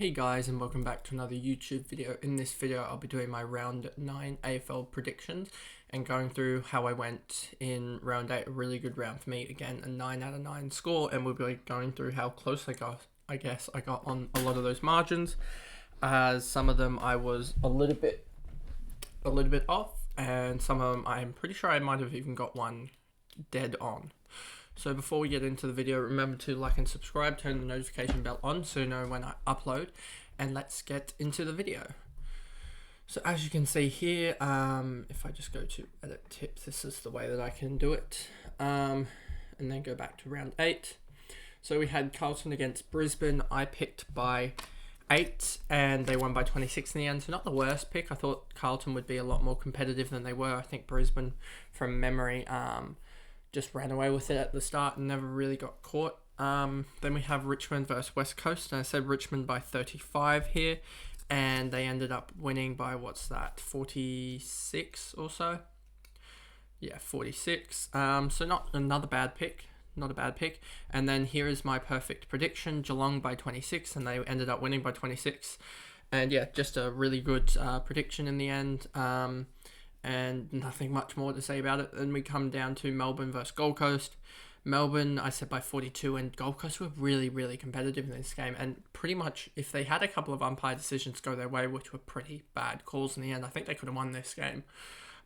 Hey guys, and welcome back to another YouTube video. In this video I'll be doing my round 9 AFL predictions and going through how I went in round 8. A really good round for me, again a 9 out of 9 score, and we'll be going through how close I got on a lot of those margins, as some of them I was a little bit off, and some of them I'm pretty sure I might have even got one dead on. So before we get into the video, remember to like and subscribe, turn the notification bell on so you know when I upload, and let's get into the video. So as you can see here, if I just go to edit tips, this is the way that I can do it, and then go back to round 8. So we had Carlton against Brisbane. I picked by 8 and they won by 26 in the end, so not the worst pick. I thought Carlton would be a lot more competitive than they were. I think Brisbane, from memory, just ran away with it at the start and never really got caught. Then we have Richmond versus West Coast, and I said Richmond by 35 here, and they ended up winning by 46 or so. Yeah, 46. So not a bad pick. And then here is my perfect prediction: Geelong by 26, and they ended up winning by 26. And yeah, just a really good prediction in the end. And nothing much more to say about it. Then we come down to Melbourne versus Gold Coast. Melbourne, I said by 42, and Gold Coast were really, really competitive in this game. And pretty much, if they had a couple of umpire decisions go their way, which were pretty bad calls in the end, I think they could have won this game.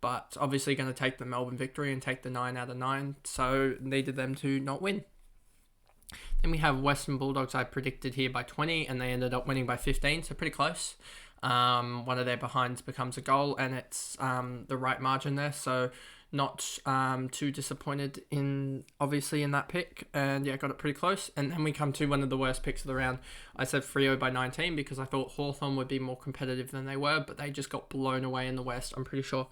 But obviously going to take the Melbourne victory and take the 9 out of 9, so needed them to not win. Then we have Western Bulldogs, I predicted here by 20, and they ended up winning by 15, so pretty close. One of their behinds becomes a goal, and it's the right margin there, so not too disappointed in that pick, and yeah, got it pretty close. And then we come to one of the worst picks of the round. I said Freo by 19 because I thought Hawthorn would be more competitive than they were, but they just got blown away in the West. I'm pretty sure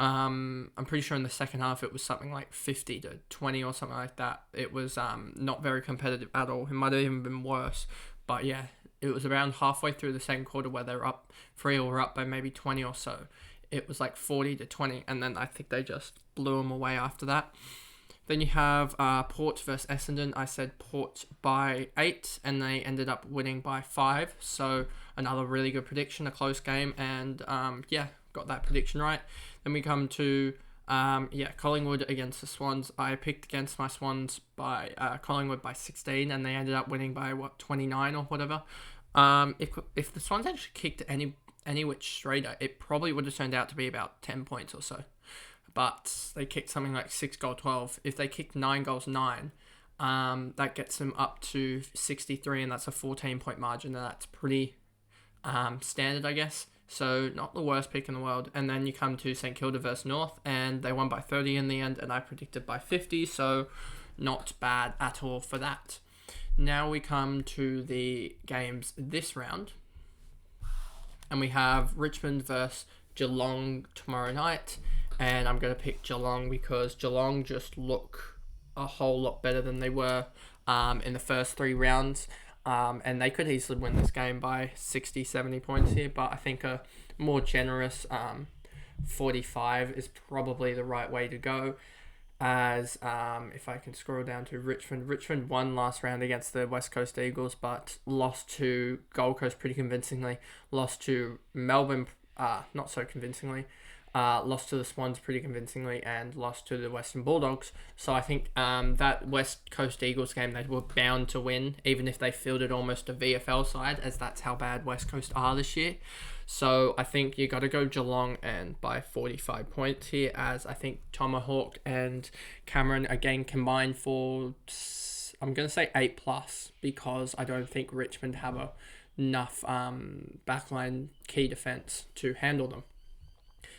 in the second half it was something like 50-20 or something like that. It was not very competitive at all. It might have even been worse, but yeah, it was around halfway through the second quarter where they were up, Freo were up by maybe 20 or so. It was like 40-20, and then I think they just blew them away after that. Then you have Port versus Essendon. I said Port by 8, and they ended up winning by 5. So another really good prediction, a close game, and yeah, got that prediction right. Then we come to Collingwood against the Swans. I picked against my Swans by Collingwood by 16, and they ended up winning by 29 or whatever. If the Swans actually kicked any which straighter, it probably would have turned out to be about 10 points or so. But they kicked something like 6 goal 12. If they kicked 9 goals 9, that gets them up to 63, and that's a 14-point margin. And that's pretty standard, I guess. So not the worst pick in the world. And then you come to St Kilda versus North, and they won by 30 in the end, and I predicted by 50, so not bad at all for that. Now we come to the games this round, and we have Richmond versus Geelong tomorrow night, and I'm going to pick Geelong because Geelong just look a whole lot better than they were in the first 3 rounds. And they could easily win this game by 60-70 points here, but I think a more generous 45 is probably the right way to go. As if I can scroll down to Richmond won last round against the West Coast Eagles, but lost to Gold Coast pretty convincingly, lost to Melbourne not so convincingly, lost to the Swans pretty convincingly, and lost to the Western Bulldogs. So I think that West Coast Eagles game they were bound to win, even if they fielded almost a VFL side, as that's how bad West Coast are this year. So I think you got to go Geelong and by 45 points here, as I think Tomahawk and Cameron again combined for, I'm going to say 8+, because I don't think Richmond have enough backline key defence to handle them.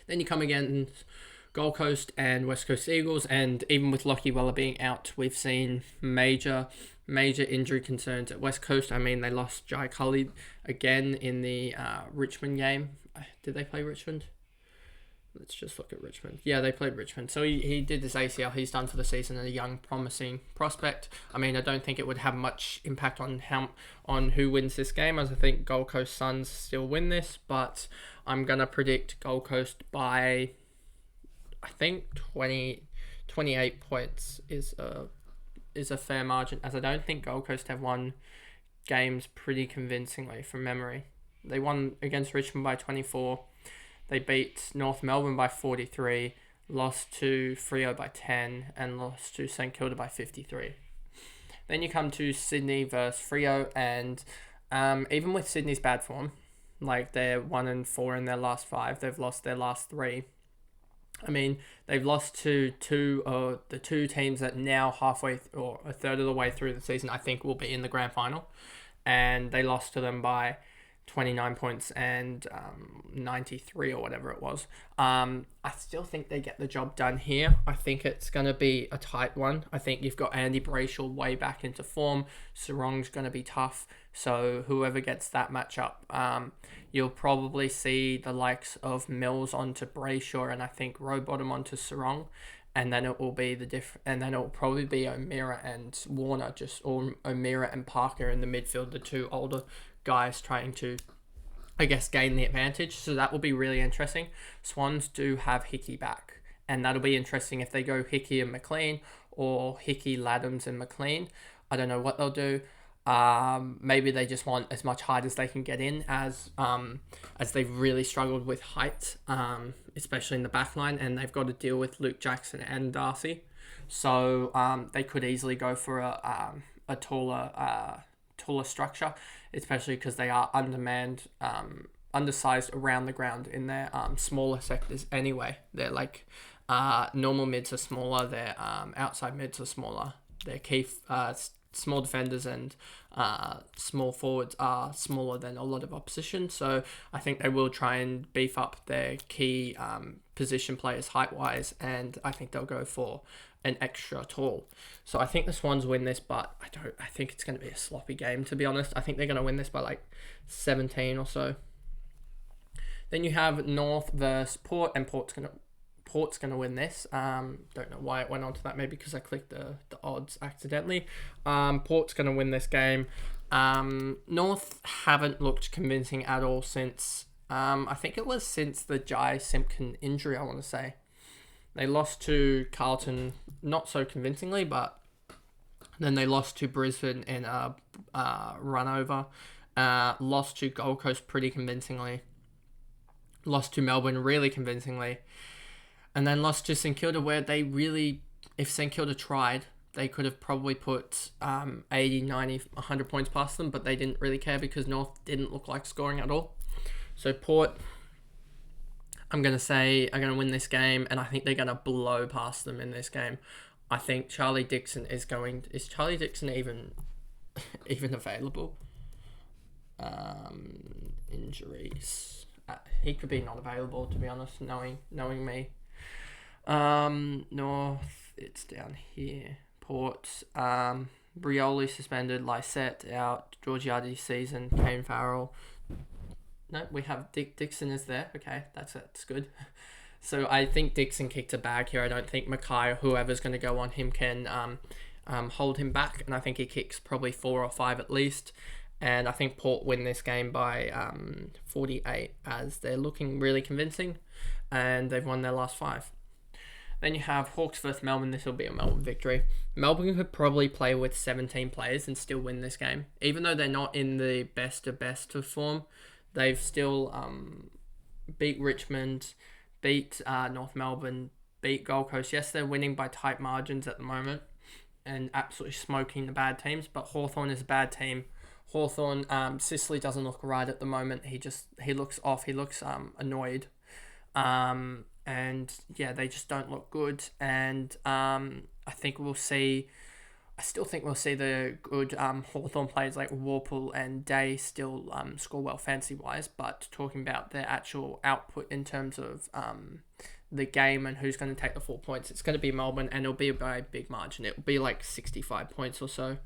Then you come again Gold Coast and West Coast Eagles, and even with Lockie Weller being out, we've seen major injury concerns at West Coast. I mean, they lost Jai Cully again in the Richmond game. Did they play Richmond? Let's just look at Richmond. Yeah, they played Richmond. So he did his ACL. He's done for the season, a young, promising prospect. I mean, I don't think it would have much impact on who wins this game, as I think Gold Coast Suns still win this, but I'm going to predict Gold Coast by, I think, 28 points is a fair margin, as I don't think Gold Coast have won games pretty convincingly from memory. They won against Richmond by 24. They beat North Melbourne by 43, lost to Freo by 10, and lost to St Kilda by 53. Then you come to Sydney versus Freo, and even with Sydney's bad form, like they're 1-4 in their last 5, they've lost their last 3. I mean, they've lost to the two teams that now halfway or a third of the way through the season I think will be in the grand final, and they lost to them by 29 points and 93 or whatever it was. I still think they get the job done here. I think it's going to be a tight one. I think you've got Andy Brayshaw way back into form. Sarong's going to be tough. So whoever gets that matchup, you'll probably see the likes of Mills onto Brayshaw and I think Rowbottom onto Sarong. And then it will be and then it will probably be O'Meara and Warner, or O'Meara and Parker in the midfield, the two older guys trying to, I guess, gain the advantage. So that will be really interesting. Swans do have Hickey back, and that'll be interesting if they go Hickey and McLean or Hickey, Laddams and McLean. I don't know what they'll do. Maybe they just want as much height as they can get in, as they've really struggled with height, especially in the back line, and they've got to deal with Luke Jackson and Darcy. So they could easily go for a taller structure, especially because they are undersized around the ground in their smaller sectors anyway. They're like normal mids are smaller, their outside mids are smaller, their key small defenders and small forwards are smaller than a lot of opposition. So I think they will try and beef up their key position players height-wise, and I think they'll go for an extra tall. So I think the Swans win this, but I think it's going to be a sloppy game, to be honest. I think they're going to win this by like 17 or so. Then you have North versus Port, and Port's going to win this. Don't know why it went on to that. Maybe because I clicked the odds accidentally. Port's going to win this game. North haven't looked convincing at all since, I think it was since the Jai Simpkin injury, I want to say. They lost to Carlton not so convincingly, but then they lost to Brisbane in a run over. Lost to Gold Coast pretty convincingly. Lost to Melbourne really convincingly. And then lost to St Kilda, where they really, if St Kilda tried, they could have probably put 80, 90, 100 points past them, but they didn't really care because North didn't look like scoring at all. So Port, I'm going to say, are going to win this game, and I think they're going to blow past them in this game. I think Charlie Dixon is Charlie Dixon even available? Injuries. He could be not available, to be honest, knowing me. North, it's down here. Port, Brioli suspended, Lysette out, Georgiades season, Kane Farrell. No, we have Dixon is there. Okay, that's good. So I think Dixon kicked a bag here. I don't think Mackay or whoever's going to go on him can hold him back, and I think he kicks probably 4 or 5 at least. And I think Port win this game by 48, as they're looking really convincing, and they've won their last 5. Then you have Hawks versus Melbourne. This will be a Melbourne victory. Melbourne could probably play with 17 players and still win this game. Even though they're not in the best of form, they've still beat Richmond, beat North Melbourne, beat Gold Coast. Yes, they're winning by tight margins at the moment and absolutely smoking the bad teams, but Hawthorn is a bad team. Hawthorn, Sicily doesn't look right at the moment. He looks off. He looks annoyed. And yeah, they just don't look good. And I still think we'll see the good Hawthorn players like Warple and Day still score well fantasy-wise. But talking about their actual output in terms of the game and who's going to take the 4 points, it's going to be Melbourne, and it'll be by a big margin. It'll be like 65 points or so.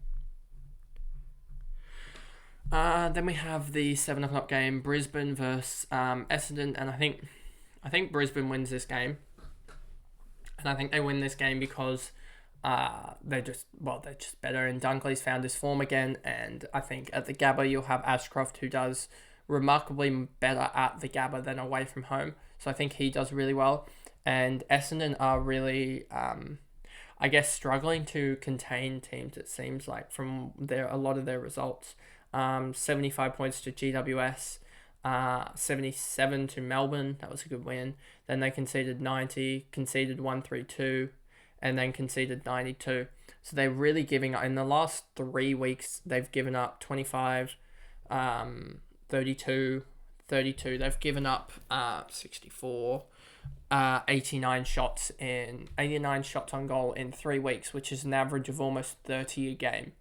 Then we have the 7 o'clock game, Brisbane versus Essendon, and I think Brisbane wins this game, and I think they win this game because they're just better, and Dunkley's found his form again, and I think at the Gabba you'll have Ashcroft, who does remarkably better at the Gabba than away from home, so I think he does really well, and Essendon are really, I guess, struggling to contain teams, it seems like, from a lot of their results. 75 points to GWS, 77 to Melbourne. That was a good win. Then they conceded 90, conceded 132, and then conceded 92. So they're really giving up. In the last 3 weeks, they've given up 25, 32, 32. They've given up 64, 89 shots on goal in 3 weeks, which is an average of almost 30 a game.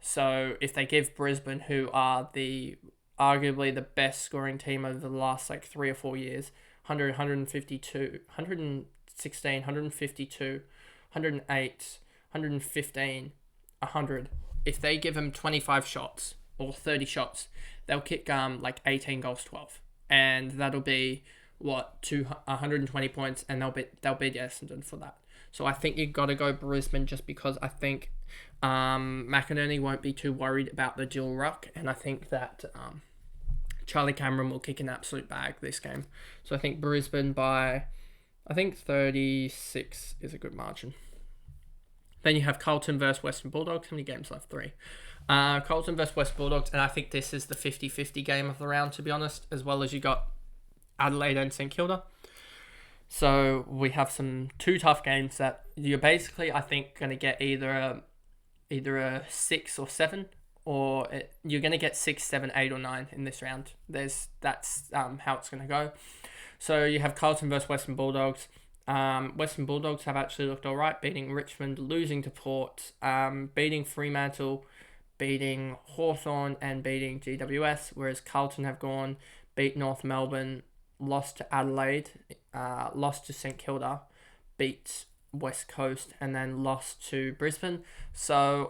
So if they give Brisbane, who are arguably the best scoring team over the last 3 or 4 years, 100, 152, 116, 152, 108, 115, 100. If they give them 25 shots or 30 shots, they'll kick 18 goals, 12. And that'll be 120 points, and they'll beat Essendon for that. So I think you've got to go Brisbane, just because I think McInerney won't be too worried about the dual ruck, and I think that Charlie Cameron will kick an absolute bag this game. So I think Brisbane by 36 is a good margin. Then you have Carlton versus Western Bulldogs. How many games left? 3. Carlton versus West Bulldogs, and I think this is the 50-50 game of the round, to be honest, as well as you got Adelaide and St Kilda. So we have 2 tough games that you're basically, I think, going to get either a 6 or 7, or you're going to get 6, 7, 8, or 9 in this round. That's how it's going to go. So you have Carlton versus Western Bulldogs. Western Bulldogs have actually looked all right, beating Richmond, losing to Port, beating Fremantle, beating Hawthorn, and beating GWS, whereas Carlton have beat North Melbourne, lost to Adelaide, lost to St Kilda, beat West Coast, and then lost to Brisbane. So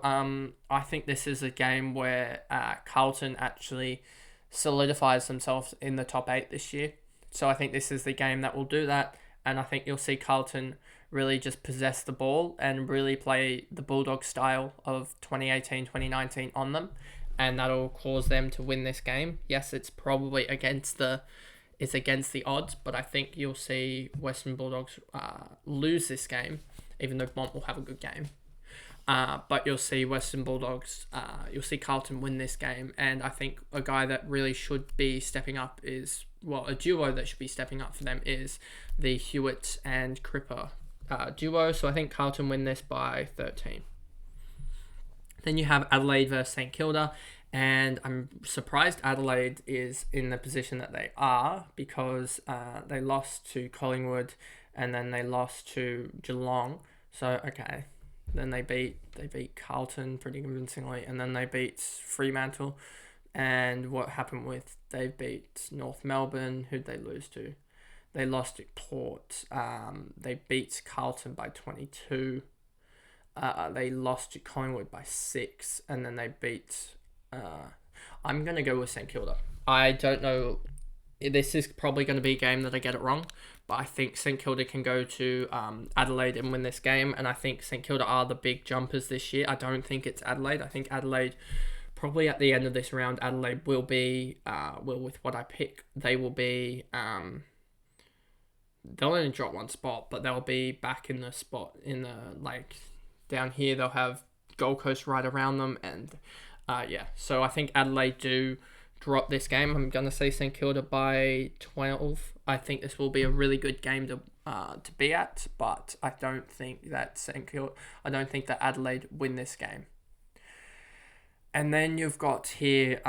I think this is a game where Carlton actually solidifies themselves in the top 8 this year. So I think this is the game that will do that, and I think you'll see Carlton really just possess the ball and really play the Bulldog style of 2018, 2019 on them, and that'll cause them to win this game. Yes, it's probably against the odds, but I think you'll see Western Bulldogs lose this game, even though Mont will have a good game. But you'll see Western Bulldogs, you'll see Carlton win this game, and I think a guy that really should be stepping up a duo that should be stepping up for them is the Hewitt and Cripper duo. So I think Carlton win this by 13. Then you have Adelaide versus St Kilda, and I'm surprised Adelaide is in the position that they are, because they lost to Collingwood and then they lost to Geelong. So okay, then they beat Carlton pretty convincingly, and then they beat Fremantle. And what happened they beat North Melbourne. Who'd they lose to? They lost to Port. They beat Carlton by 22. They lost to Collingwood by 6, and then they beat. I'm gonna go with St Kilda. I don't know. This is probably going to be a game that I get it wrong, but I think St Kilda can go to Adelaide and win this game, and I think St Kilda are the big jumpers this year. I don't think it's Adelaide. I think Adelaide, probably at the end of this round, Adelaide will be, with what I pick, they will be, they'll only drop 1 spot, but they'll be back in the spot, down here. They'll have Gold Coast right around them, and so I think Adelaide do drop this game. I'm going to say St Kilda by 12. I think this will be a really good game to be at, but I don't think that Adelaide win this game. And then you've got here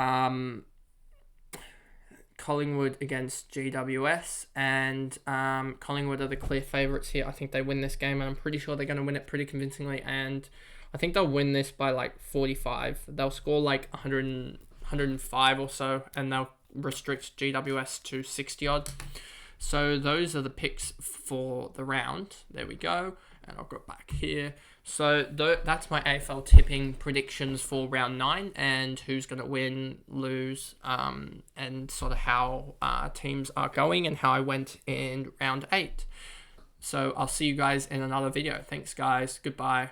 Collingwood against GWS, and Collingwood are the clear favourites here. I think they win this game, and I'm pretty sure they're going to win it pretty convincingly, and I think they'll win this by 45. They'll score 105 or so, and they'll restrict GWS to 60 odd. So those are the picks for the round. There we go, and I'll go back here. So that's my AFL tipping predictions for round 9, and who's going to win, lose, and sort of how teams are going, and how I went in round 8. So I'll see you guys in another video. Thanks, guys. Goodbye.